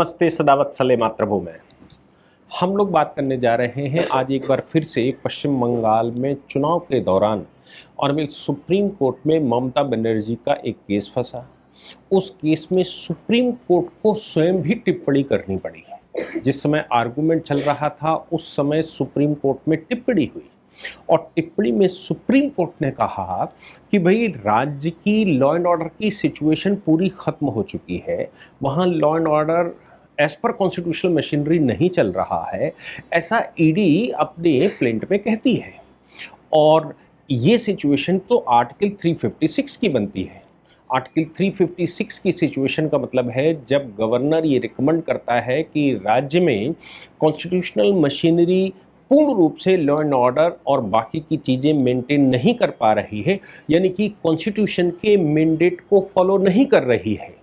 नमस्ते सदावत्सले मातृभूमि। हम लोग बात करने जा रहे हैं आज एक बार फिर से पश्चिम बंगाल में चुनाव के दौरान और में सुप्रीम कोर्ट में ममता बनर्जी का एक केस फंसा। उस केस में सुप्रीम कोर्ट को स्वयं भी टिप्पणी करनी पड़ी। जिस समय आर्गुमेंट चल रहा था उस समय सुप्रीम कोर्ट में टिप्पणी हुई और टिप्पणी में सुप्रीम कोर्ट ने कहा कि भाई राज्य की लॉ एंड ऑर्डर की सिचुएशन पूरी खत्म हो चुकी है, वहाँ law and order as per constitutional machinery नहीं चल रहा है, ऐसा ईडी अपने प्लेंट में कहती है। और ये सिचुएशन तो आर्टिकल 356 की बनती है। आर्टिकल 356 की सिचुएशन का मतलब है जब गवर्नर ये रिकमेंड करता है कि राज्य में कॉन्स्टिट्यूशनल मशीनरी पूर्ण रूप से लॉ एंड ऑर्डर और बाकी की चीज़ें मेंटेन नहीं कर पा रही है, यानी कि कॉन्स्टिट्यूशन के मैंडेट को फॉलो नहीं कर रही है,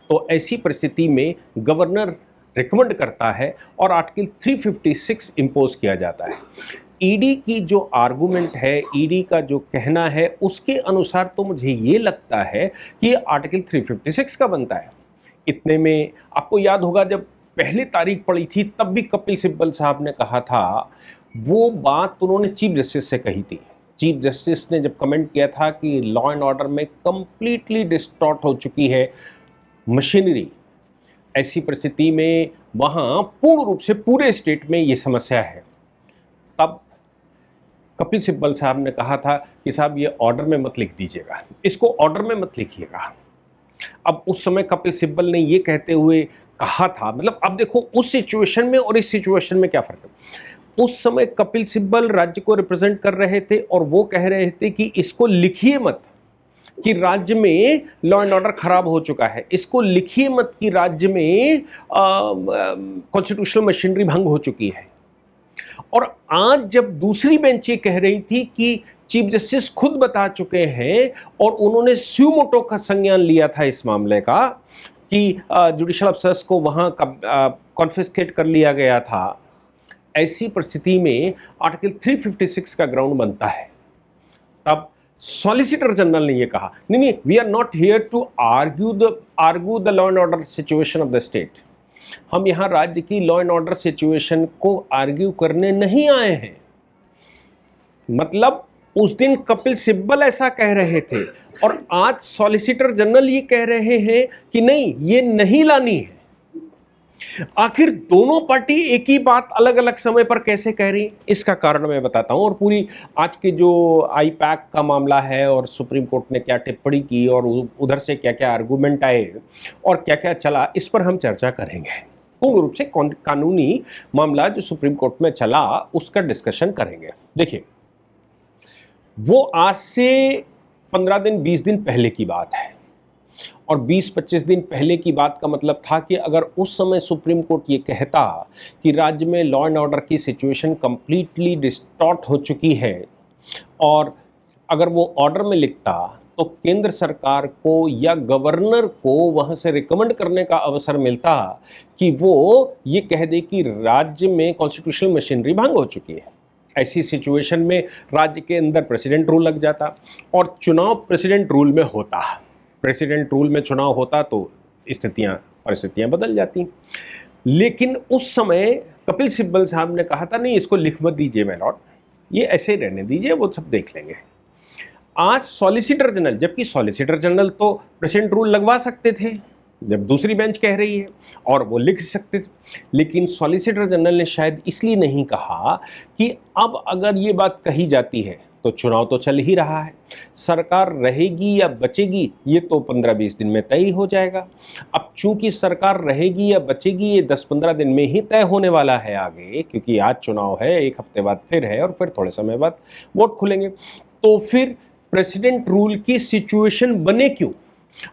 तो ऐसी परिस्थिति में गवर्नर रिकमेंड करता है और आर्टिकल 356 इम्पोज किया जाता है। ईडी की जो आर्गुमेंट है, ईडी का जो कहना है, उसके अनुसार तो मुझे ये लगता है कि आर्टिकल 356 का बनता है। इतने में आपको याद होगा जब पहली तारीख पड़ी थी तब भी कपिल सिब्बल साहब ने कहा था, वो बात उन्होंने चीफ जस्टिस से कही थी। चीफ जस्टिस ने जब कमेंट किया था कि लॉ एंड ऑर्डर में कंप्लीटली डिस्टॉर्ट हो चुकी है मशीनरी, ऐसी परिस्थिति में वहाँ पूर्ण रूप से पूरे स्टेट में ये समस्या है। तब कपिल सिब्बल साहब ने कहा था कि साहब ये ऑर्डर में मत लिख दीजिएगा, इसको ऑर्डर में मत लिखिएगा। अब उस समय कपिल सिब्बल ने ये कहते हुए कहा था, मतलब अब देखो उस सिचुएशन में और इस सिचुएशन में क्या फर्क है। उस समय कपिल सिब्बल राज्य को रिप्रेजेंट कर रहे थे और वो कह रहे थे कि इसको लिखिए मत कि राज्य में लॉ एंड ऑर्डर खराब हो चुका है, इसको लिखिए मत कि राज्य में कॉन्स्टिट्यूशनल मशीनरी भंग हो चुकी है। और आज जब दूसरी बेंच ये कह रही थी कि चीफ जस्टिस खुद बता चुके हैं और उन्होंने स्यू मोटो का संज्ञान लिया था इस मामले का कि जुडिशियल अफसर्स को वहाँ कॉन्फिस्केट कर लिया गया था, ऐसी परिस्थिति में आर्टिकल 356 का ग्राउंड बनता है। तब सॉलिसिटर जनरल ने ये कहा, नहीं, we are not here to argue the law and order situation of the state. हम यहाँ राज्य की लॉ एंड ऑर्डर सिचुएशन को आर्ग्यू करने नहीं आए हैं। मतलब उस दिन कपिल सिब्बल ऐसा कह रहे थे और आज सॉलिसिटर जनरल ये कह रहे हैं कि नहीं, ये नहीं लानी है। आखिर दोनों पार्टी एक ही बात अलग अलग समय पर कैसे कह रही, इसका कारण मैं बताता हूं। और पूरी आज के जो आईपैक का मामला है और सुप्रीम कोर्ट ने क्या टिप्पणी की और उधर से क्या क्या आर्गुमेंट आए और क्या क्या चला, इस पर हम चर्चा करेंगे। पूर्ण रूप से कानूनी मामला जो सुप्रीम कोर्ट में चला उसका डिस्कशन करेंगे। देखिए, वो आज से 15 दिन 20 दिन पहले की बात है और 20-25 दिन पहले की बात का मतलब था कि अगर उस समय सुप्रीम कोर्ट ये कहता कि राज्य में लॉ एंड ऑर्डर की सिचुएशन कंप्लीटली डिस्टॉर्ट हो चुकी है और अगर वो ऑर्डर में लिखता तो केंद्र सरकार को या गवर्नर को वहाँ से रिकमेंड करने का अवसर मिलता कि वो ये कह दे कि राज्य में कॉन्स्टिट्यूशनल मशीनरी भंग हो चुकी है। ऐसी सिचुएशन में राज्य के अंदर प्रेसिडेंट रूल लग जाता और चुनाव प्रेसिडेंट रूल में होता। प्रेसिडेंट रूल में चुनाव होता तो परिस्थितियां बदल जाती। लेकिन उस समय कपिल सिब्बल साहब ने कहा था, नहीं, इसको लिख मत दीजिए माय लॉर्ड, ये ऐसे रहने दीजिए, वो सब देख लेंगे। आज सॉलिसिटर जनरल, जबकि सॉलिसिटर जनरल तो प्रेसिडेंट रूल लगवा सकते थे जब दूसरी बेंच कह रही है और वो लिख सकते थे, लेकिन सॉलिसिटर जनरल ने शायद इसलिए नहीं कहा कि अब अगर ये बात कही जाती है तो चुनाव तो चल ही रहा है, सरकार रहेगी या बचेगी ये तो 15-20 दिन में तय हो जाएगा। अब चूंकि सरकार रहेगी या बचेगी ये 10-15 दिन में ही तय होने वाला है आगे, क्योंकि आज चुनाव है, एक हफ्ते बाद फिर है और फिर थोड़े समय बाद वोट खुलेंगे। तो फिर प्रेसिडेंट रूल की सिचुएशन बने क्यों?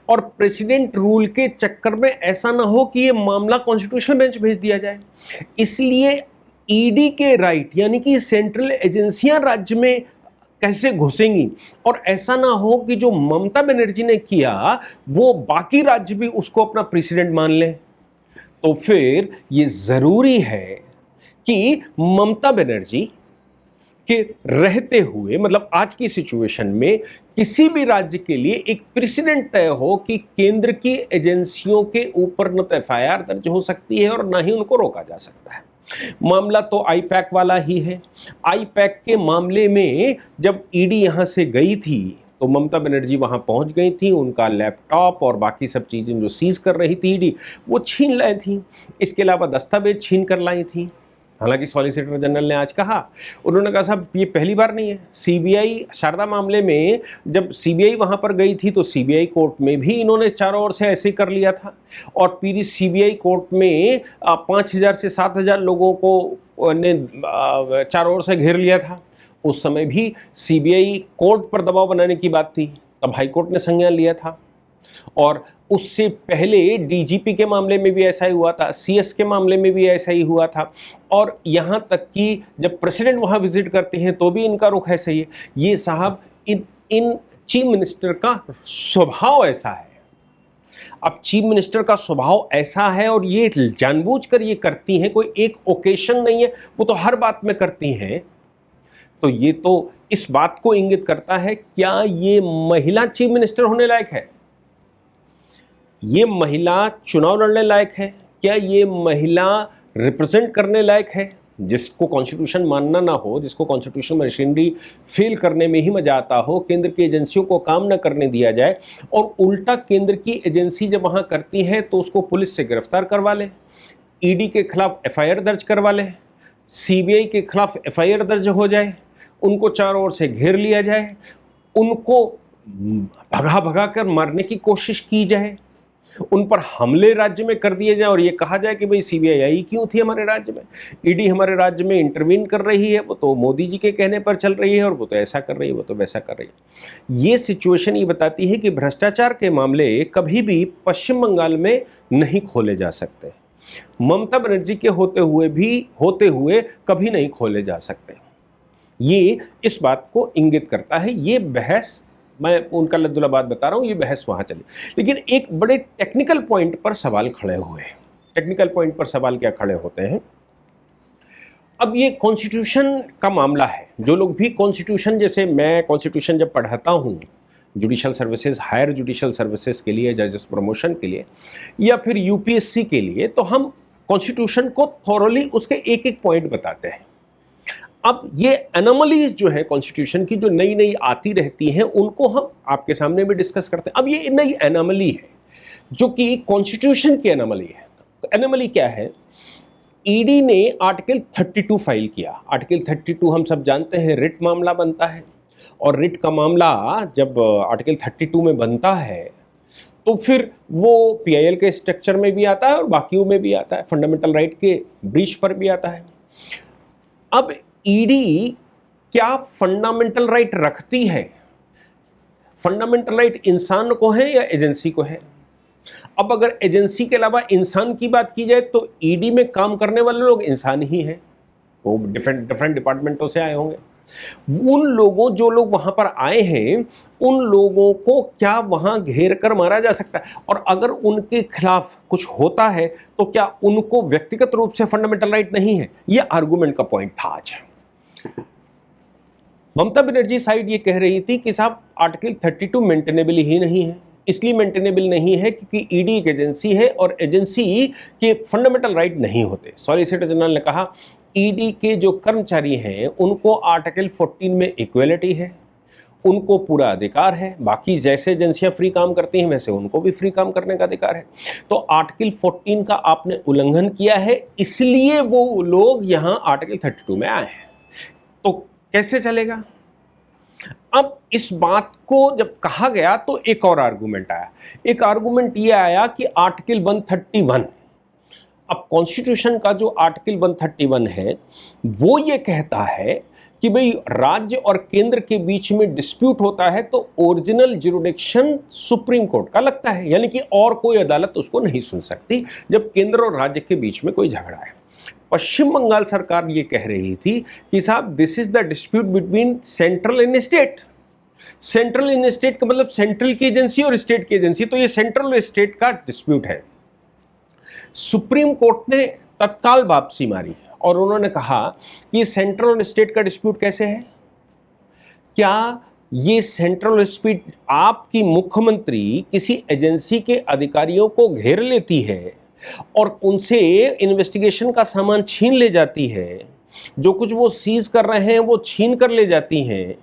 और प्रेसिडेंट रूल के चक्कर में ऐसा ना हो कि ये मामला कॉन्स्टिट्यूशनल बेंच भेज दिया जाए। इसलिए ईडी के राइट, यानी कि सेंट्रल एजेंसियां राज्य में कैसे घुसेंगी और ऐसा ना हो कि जो ममता बनर्जी ने किया वो बाकी राज्य भी उसको अपना प्रेसिडेंट मान ले। तो फिर ये जरूरी है कि ममता बनर्जी के रहते हुए, मतलब आज की सिचुएशन में किसी भी राज्य के लिए एक प्रेसिडेंट तय हो कि केंद्र की एजेंसियों के ऊपर न तो एफआईआर दर्ज हो सकती है और ना ही उनको रोका जा सकता है। मामला तो आईपैक वाला ही है। आईपैक के मामले में जब ईडी यहां से गई थी तो ममता बनर्जी वहां पहुंच गई थी, उनका लैपटॉप और बाकी सब चीजें जो सीज कर रही थी ईडी वो छीन लाई थी। इसके अलावा दस्तावेज छीन कर लाई थी। हालांकि सॉलिसिटर जनरल ने आज कहा, उन्होंने कहा साहब ये पहली बार नहीं है। सीबीआई शारदा मामले में जब सीबीआई वहां पर गई थी तो सीबीआई कोर्ट में भी इन्होंने चारों ओर से ऐसे ही कर लिया था और पूरी सीबीआई कोर्ट में 5,000 से 7,000 लोगों को ने चारों ओर से घेर लिया था। उस समय भी सीबीआई कोर्ट पर दबाव बनाने की बात थी, तब हाईकोर्ट ने संज्ञान लिया था। और उससे पहले डीजीपी के मामले में भी ऐसा ही हुआ था, सीएस के मामले में भी ऐसा ही हुआ था, और यहाँ तक कि जब प्रेसिडेंट वहाँ विजिट करते हैं तो भी इनका रुख ऐसा ही है। ये साहब इन चीफ मिनिस्टर का स्वभाव ऐसा है। अब चीफ मिनिस्टर का स्वभाव ऐसा है और ये जानबूझकर ये करती हैं, कोई एक ओकेशन नहीं है, वो तो हर बात में करती हैं। तो ये तो इस बात को इंगित करता है, क्या ये महिला चीफ मिनिस्टर होने लायक है? ये महिला चुनाव लड़ने लायक है? क्या ये महिला रिप्रेजेंट करने लायक है? जिसको कॉन्स्टिट्यूशन मानना ना हो, जिसको कॉन्स्टिट्यूशन मशीनरी फेल करने में ही मजा आता हो, केंद्र की एजेंसियों को काम ना करने दिया जाए और उल्टा केंद्र की एजेंसी जब वहां करती है तो उसको पुलिस से गिरफ्तार करवा ले, ईडी के खिलाफ एफआईआर दर्ज करवा ले, सीबीआई के खिलाफ एफआईआर दर्ज हो जाए, उनको चारों ओर से घेर लिया जाए, उनको भगा भगा कर मारने की कोशिश की जाए, उन पर हमले राज्य में कर दिए जाए और ये कहा जाए कि भाई सीबीआई आई क्यों थी हमारे राज्य में, ईडी हमारे राज्य में इंटरवीन कर रही है, वो तो मोदी जी के कहने पर चल रही है और वो तो ऐसा कर रही है, वो तो वैसा कर रही है। ये सिचुएशन ये बताती है कि भ्रष्टाचार के मामले कभी भी पश्चिम बंगाल में नहीं खोले जा सकते, ममता बनर्जी के होते हुए कभी नहीं खोले जा सकते। ये इस बात को इंगित करता है। ये बहस, मैं उनका लद्दुला बात बता रहा हूँ, ये बहस वहाँ चली, लेकिन एक बड़े टेक्निकल पॉइंट पर सवाल खड़े हुए हैं। टेक्निकल पॉइंट पर सवाल क्या खड़े होते हैं? अब ये कॉन्स्टिट्यूशन का मामला है। जो लोग भी कॉन्स्टिट्यूशन, जैसे मैं कॉन्स्टिट्यूशन जब पढ़ाता हूँ judicial services, higher judicial services के लिए, जजेस प्रमोशन के लिए या फिर यूपीएससी के लिए, तो हम कॉन्स्टिट्यूशन को थॉरली उसके एक एक पॉइंट बताते हैं। अब ये एनोमलीज जो है कॉन्स्टिट्यूशन की, जो नई नई आती रहती हैं, उनको हम आपके सामने भी डिस्कस करते हैं। अब ये नई एनोमली है जो कि कॉन्स्टिट्यूशन की एनोमली है। एनोमली क्या है? ईडी ने आर्टिकल 32 फाइल किया। आर्टिकल 32 हम सब जानते हैं रिट मामला बनता है, और रिट का मामला जब आर्टिकल 32 में बनता है तो फिर वो पीआईएल के स्ट्रक्चर में भी आता है और बाकियों में भी आता है, फंडामेंटल राइट के ब्रीच पर भी आता है। अब ईडी क्या फंडामेंटल राइट रखती है? फंडामेंटल राइट इंसान को है या एजेंसी को है? अब अगर एजेंसी के अलावा इंसान की बात की जाए तो ईडी में काम करने वाले लोग इंसान ही हैं, वो डिफरेंट डिपार्टमेंटों से आए होंगे। उन लोगों, जो लोग वहां पर आए हैं, उन लोगों को क्या वहां घेर कर मारा जा सकता है? और अगर उनके खिलाफ कुछ होता है तो क्या उनको व्यक्तिगत रूप से फंडामेंटल राइट नहीं है? यह आर्गुमेंट का पॉइंट था आज। ममता बनर्जी साइड ये कह रही थी कि साहब आर्टिकल 32 मेंटेनेबल ही नहीं है। इसलिए मेंटेनेबल नहीं है क्योंकि ईडी एक एजेंसी है और एजेंसी के फंडामेंटल राइट नहीं होते। सॉलिसिटर जनरल ने कहा ईडी के जो कर्मचारी हैं उनको आर्टिकल 14 में इक्वलिटी है, उनको पूरा अधिकार है, बाकी जैसे एजेंसियां फ्री काम करती हैं वैसे उनको भी फ्री काम करने का अधिकार है। तो आर्टिकल 14 का आपने उल्लंघन किया है, इसलिए वो लोग यहां आर्टिकल 32 में आए हैं। तो कैसे चलेगा? अब इस बात को जब कहा गया तो एक और आर्गुमेंट आया। एक आर्गुमेंट ये आया कि आर्टिकल 131, अब कॉन्स्टिट्यूशन का जो आर्टिकल 131 है वो ये कहता है कि भाई राज्य और केंद्र के बीच में डिस्प्यूट होता है तो ओरिजिनल ज्यूरिडिक्शन सुप्रीम कोर्ट का लगता है, यानी कि और कोई अदालत उसको नहीं सुन सकती जब केंद्र और राज्य के बीच में कोई झगड़ा है। पश्चिम बंगाल सरकार ये कह रही थी कि साहब this is the dispute between central and state. Central and state का मतलब सेंट्रल की एजेंसी और स्टेट की एजेंसी, तो ये सेंट्रल और स्टेट का डिस्प्यूट है। सुप्रीम कोर्ट ने तत्काल वापसी मारी और उन्होंने कहा कि सेंट्रल और स्टेट का डिस्प्यूट कैसे है, क्या ये सेंट्रल डिस्प्यूट आपकी मुख्यमंत्री किसी एजेंसी के अधिकारियों को घेर लेती है और उनसे इन्वेस्टिगेशन का सामान छीन ले जाती है, जो कुछ वो सीज कर रहे हैं वो छीन कर ले जाती हैं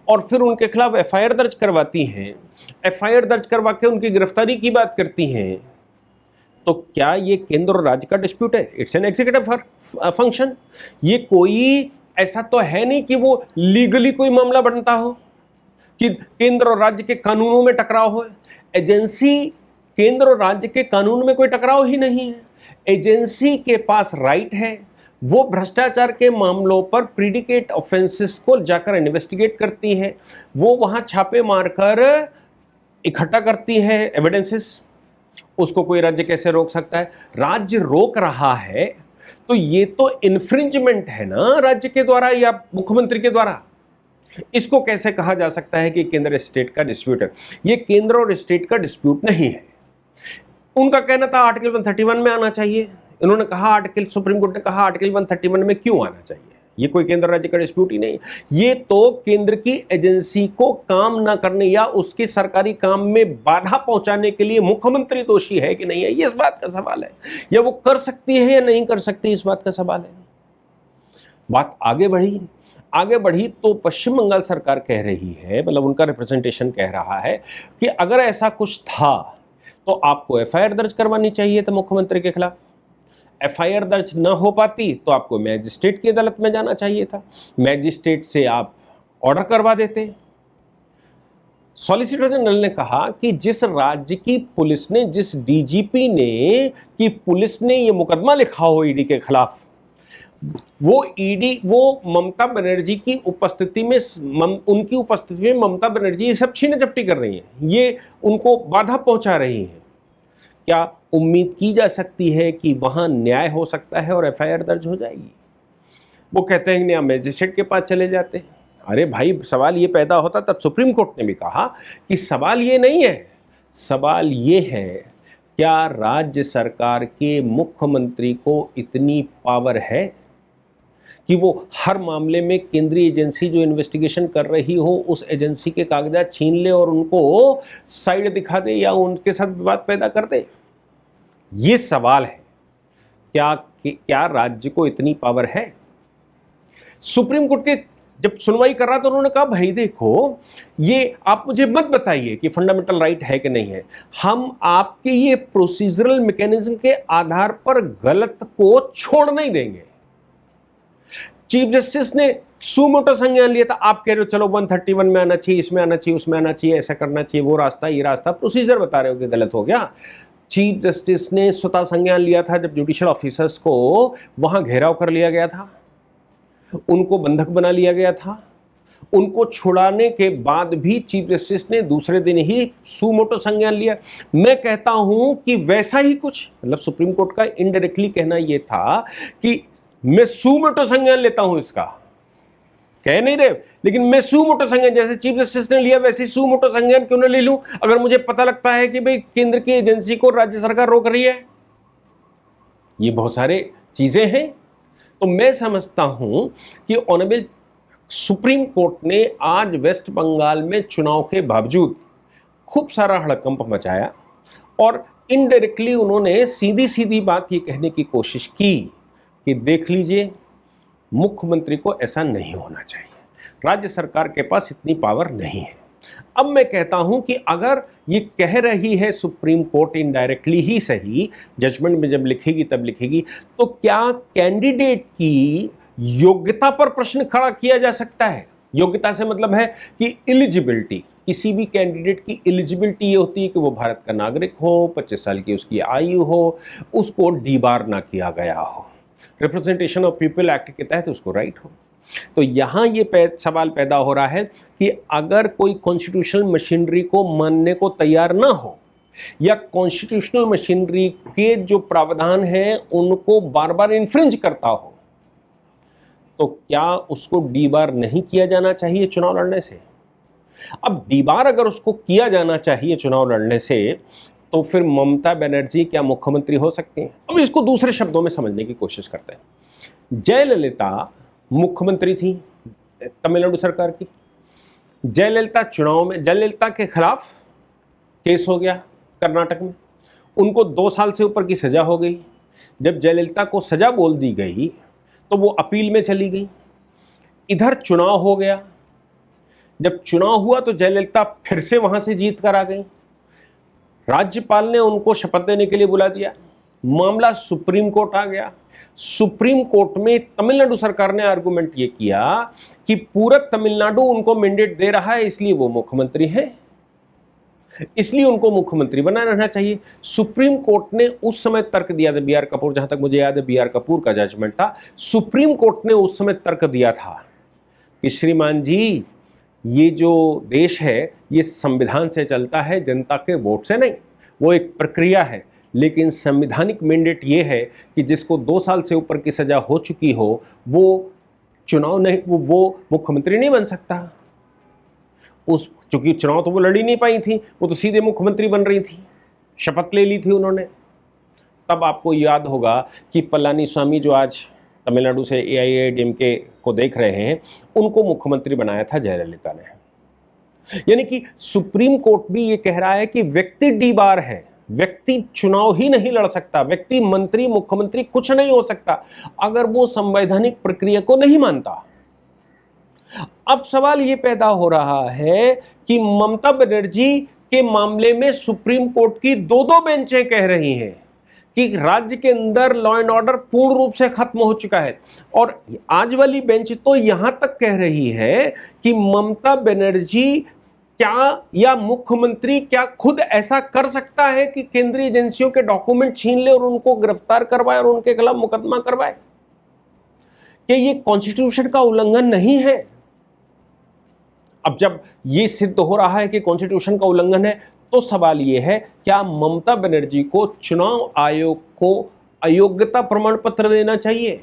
और फिर उनके खिलाफ एफआईआर दर्ज करवाती हैं, एफआईआर दर्ज करवा के उनकी गिरफ्तारी की बात करती हैं, तो क्या ये केंद्र और राज्य का डिस्प्यूट है? It's an executive function. ये कोई ऐसा तो है नहीं कि वो लीगली कोई मामला बनता हो, कि केंद्र और राज्य के कानूनों में टकराव हो। एजेंसी केंद्र और राज्य के कानून में कोई टकराव ही नहीं है। एजेंसी के पास राइट है, वो भ्रष्टाचार के मामलों पर प्रीडिकेट ऑफेंसेस को जाकर इन्वेस्टिगेट करती है, वो वहां छापे मारकर इकट्ठा करती है एविडेंसेस। उसको कोई राज्य कैसे रोक सकता है? राज्य रोक रहा है तो ये तो इन्फ्रिंजमेंट है ना राज्य के द्वारा या मुख्यमंत्री के द्वारा। इसको कैसे कहा जा सकता है कि केंद्र स्टेट का डिस्प्यूट है? ये केंद्र और स्टेट का डिस्प्यूट नहीं है। उनका कहना था आर्टिकल 131 में आना चाहिए। इन्होंने कहा सुप्रीम कोर्ट ने कहा आर्टिकल 131 में क्यों आना चाहिए? ये कोई केंद्र राज्य का डिस्प्यूट ही नहीं। ये तो केंद्र की एजेंसी को काम ना करने या उसके सरकारी काम में बाधा पहुंचाने के लिए मुख्यमंत्री दोषी है कि नहीं है, ये इस बात का सवाल है। या वो कर सकती है या नहीं कर सकती, इस बात का सवाल है। बात आगे बढ़ी तो पश्चिम बंगाल सरकार कह रही है, मतलब उनका रिप्रेजेंटेशन कह रहा है कि अगर ऐसा कुछ था तो आपको एफआईआर दर्ज करवानी चाहिए था मुख्यमंत्री के खिलाफ। एफआईआर दर्ज न हो पाती तो आपको मैजिस्ट्रेट की अदालत में जाना चाहिए था, मैजिस्ट्रेट से आप ऑर्डर करवा देते। सॉलिसिटर जनरल ने कहा कि जिस राज्य की पुलिस ने, जिस डीजीपी ने कि पुलिस ने ये मुकदमा लिखा हो ईडी के खिलाफ, वो ममता बनर्जी की उपस्थिति में उनकी उपस्थिति में ममता बनर्जी ये सब छीना झपटी कर रही हैं, ये उनको बाधा पहुंचा रही हैं। क्या उम्मीद की जा सकती है कि वहां न्याय हो सकता है और एफआईआर दर्ज हो जाएगी? वो कहते हैं कि आप मैजिस्ट्रेट के पास चले जाते हैं। अरे भाई, सवाल ये पैदा होता, तब सुप्रीम कोर्ट ने भी कहा कि सवाल ये नहीं है, सवाल ये है क्या राज्य सरकार के मुख्यमंत्री को इतनी पावर है कि वो हर मामले में केंद्रीय एजेंसी जो इन्वेस्टिगेशन कर रही हो उस एजेंसी के कागजात छीन ले और उनको साइड दिखा दे या उनके साथ विवाद पैदा कर दे? ये सवाल है, क्या राज्य को इतनी पावर है? सुप्रीम कोर्ट के जब सुनवाई कर रहा था उन्होंने कहा भाई देखो, ये आप मुझे मत बताइए कि फंडामेंटल राइट है कि नहीं है, हम आपके ये प्रोसीजरल मैकेनिज्म के आधार पर गलत को छोड़ नहीं देंगे। चीफ जस्टिस ने सुमोटो संज्ञान लिया था, आप कह रहे हो चलो 131 में आना चाहिए, इसमें आना चाहिए, उसमें आना चाहिए, ऐसा करना चाहिए, वो रास्ता ये रास्ता, प्रोसीजर बता रहे हो कि गलत हो गया। चीफ जस्टिस ने स्वतः संज्ञान लिया था जब जुडिशियल ऑफिसर्स को वहां घेराव कर लिया गया था, उनको बंधक बना लिया गया था, उनको छुड़ाने के बाद भी चीफ जस्टिस ने दूसरे दिन ही सुमोटो संज्ञान लिया। मैं कहता हूं कि वैसा ही कुछ, मतलब सुप्रीम कोर्ट का इनडायरेक्टली कहना यह था कि मैं सुमोटो संज्ञान लेता हूं, इसका कह नहीं रहे, लेकिन मैं सुमोटो संज्ञान जैसे चीफ जस्टिस ने लिया वैसे सुमोटो संज्ञान क्यों न ले लूं अगर मुझे पता लगता है कि भाई केंद्र की एजेंसी को राज्य सरकार रोक रही है। ये बहुत सारे चीजें हैं। तो मैं समझता हूं कि ऑनरेबल सुप्रीम कोर्ट ने आज वेस्ट बंगाल में चुनाव के बावजूद खूब सारा हड़कंप मचाया और इनडायरेक्टली उन्होंने सीधी सीधी बात ये कहने की कोशिश की कि देख लीजिए, मुख्यमंत्री को ऐसा नहीं होना चाहिए, राज्य सरकार के पास इतनी पावर नहीं है। अब मैं कहता हूं कि अगर ये कह रही है सुप्रीम कोर्ट इनडायरेक्टली ही सही, जजमेंट में जब लिखेगी तब लिखेगी, तो क्या कैंडिडेट की योग्यता पर प्रश्न खड़ा किया जा सकता है? योग्यता से मतलब है कि एलिजिबिलिटी, किसी भी कैंडिडेट की एलिजिबिलिटी ये होती है कि वो भारत का नागरिक हो, 25 साल की उसकी आयु हो, उसको डीबार ना किया गया हो, रिप्रेजेंटेशन ऑफ पीपल एक्ट के तहत उसको राइट हो। तो यहां ये सवाल पैदा हो रहा है कि अगर कोई कॉन्स्टिट्यूशनल मशीनरी को मानने को तैयार ना हो या कॉन्स्टिट्यूशनल मशीनरी के जो प्रावधान हैं उनको बार बार इन्फ्रिंज करता हो, तो क्या उसको डीबार नहीं किया जाना चाहिए चुनाव लड़ने से? अब डीबार अगर उसको किया जाना चाहिए चुनाव लड़ने से, तो फिर ममता बनर्जी क्या मुख्यमंत्री हो सकती हैं? अब इसको दूसरे शब्दों में समझने की कोशिश करते हैं। जयललिता मुख्यमंत्री थी तमिलनाडु सरकार की। जयललिता के खिलाफ केस हो गया कर्नाटक में, उनको 2 साल से ऊपर की सजा हो गई। जब जयललिता को सजा बोल दी गई तो वो अपील में चली गई। इधर चुनाव हो गया, जब चुनाव हुआ तो जयललिता फिर से वहां से जीत कर आ गई। राज्यपाल ने उनको शपथ देने के लिए बुला दिया, मामला सुप्रीम कोर्ट आ गया। सुप्रीम कोर्ट में तमिलनाडु सरकार ने आर्गुमेंट ये किया कि पूरा तमिलनाडु उनको मैंडेट दे रहा है, इसलिए वो मुख्यमंत्री हैं, इसलिए उनको मुख्यमंत्री बना रहना चाहिए। सुप्रीम कोर्ट ने उस समय तर्क दिया था, बी आर कपूर, जहां तक मुझे याद है बी आर कपूर का जजमेंट था, सुप्रीम कोर्ट ने उस समय तर्क दिया था कि श्रीमान जी, ये जो देश है ये संविधान से चलता है, जनता के वोट से नहीं, वो एक प्रक्रिया है, लेकिन संवैधानिक मैंडेट ये है कि जिसको 2 साल से ऊपर की सजा हो चुकी हो वो चुनाव नहीं, वो मुख्यमंत्री नहीं बन सकता। चूंकि चुनाव तो वो लड़ ही नहीं पाई थी, वो तो सीधे मुख्यमंत्री बन रही थी, शपथ ले ली थी उन्होंने। तब आपको याद होगा कि पलानीस्वामी जो आज तमिलनाडु से AIADMK को देख रहे हैं, उनको मुख्यमंत्री बनाया था जयललिता ने। यानी कि सुप्रीम कोर्ट भी ये कह रहा है कि व्यक्ति डी-बार है, व्यक्ति चुनाव ही नहीं लड़ सकता, व्यक्ति मंत्री मुख्यमंत्री कुछ नहीं हो सकता अगर वो संवैधानिक प्रक्रिया को नहीं मानता। अब सवाल ये पैदा हो रहा है कि ममता बनर्जी के मामले में सुप्रीम कोर्ट की 2 बेंचें कह रही हैं कि राज्य के अंदर लॉ एंड ऑर्डर पूर्ण रूप से खत्म हो चुका है, और आज वाली बेंच तो यहां तक कह रही है कि ममता बनर्जी क्या या मुख्यमंत्री क्या खुद ऐसा कर सकता है कि केंद्रीय एजेंसियों के डॉक्यूमेंट छीन ले और उनको गिरफ्तार करवाए और उनके खिलाफ मुकदमा करवाए? कि ये कॉन्स्टिट्यूशन का उल्लंघन नहीं है? अब जब ये सिद्ध हो रहा है कि कॉन्स्टिट्यूशन का उल्लंघन है, तो सवाल ये है, क्या ममता बनर्जी को चुनाव आयोग को अयोग्यता प्रमाण पत्र देना चाहिए,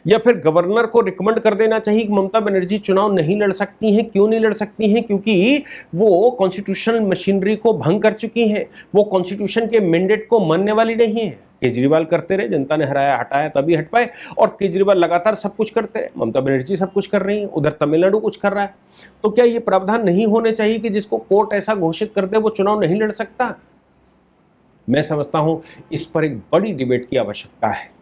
या फिर गवर्नर को रिकमेंड कर देना चाहिए कि ममता बनर्जी चुनाव नहीं लड़ सकती हैं? क्यों नहीं लड़ सकती हैं? क्योंकि वो कॉन्स्टिट्यूशनल मशीनरी को भंग कर चुकी हैं, वो कॉन्स्टिट्यूशन के मैंडेट को मानने वाली नहीं है। केजरीवाल करते रहे, जनता ने हराया हटाया तभी हट पाए, और केजरीवाल लगातार सब कुछ करते रहे, ममता बनर्जी सब कुछ कर रही है, उधर तमिलनाडु कुछ कर रहा है। तो क्या ये प्रावधान नहीं होने चाहिए कि जिसको कोर्ट ऐसा घोषित कर दे वो चुनाव नहीं लड़ सकता? मैं समझता हूं इस पर एक बड़ी डिबेट की आवश्यकता है।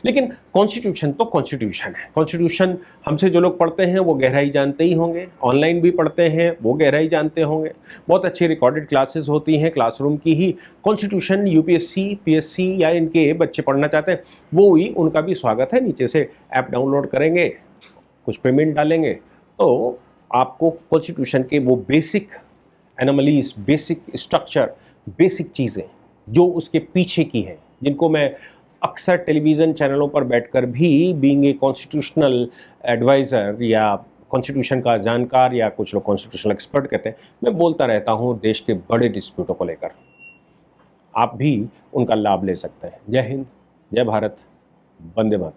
लेकिन कॉन्स्टिट्यूशन तो कॉन्स्टिट्यूशन है। कॉन्स्टिट्यूशन हमसे जो लोग पढ़ते हैं वो गहराई जानते ही होंगे, ऑनलाइन भी पढ़ते हैं वो गहराई जानते होंगे, बहुत अच्छी रिकॉर्डेड क्लासेस होती हैं क्लासरूम की ही। कॉन्स्टिट्यूशन UPSC PSC या इनके बच्चे पढ़ना चाहते हैं वो ही, उनका भी स्वागत है। नीचे से ऐप डाउनलोड करेंगे, कुछ पेमेंट डालेंगे तो आपको कॉन्स्टिट्यूशन के वो basic anomalies, basic structure, basic चीज़ें जो उसके पीछे की हैं, जिनको मैं अक्सर टेलीविज़न चैनलों पर बैठकर भी बीइंग ए कॉन्स्टिट्यूशनल एडवाइज़र या कॉन्स्टिट्यूशन का जानकार या कुछ लोग कॉन्स्टिट्यूशनल एक्सपर्ट कहते हैं, मैं बोलता रहता हूँ देश के बड़े डिस्प्यूटों को लेकर। आप भी उनका लाभ ले सकते हैं। जय हिंद, जय भारत, वंदे मातरम।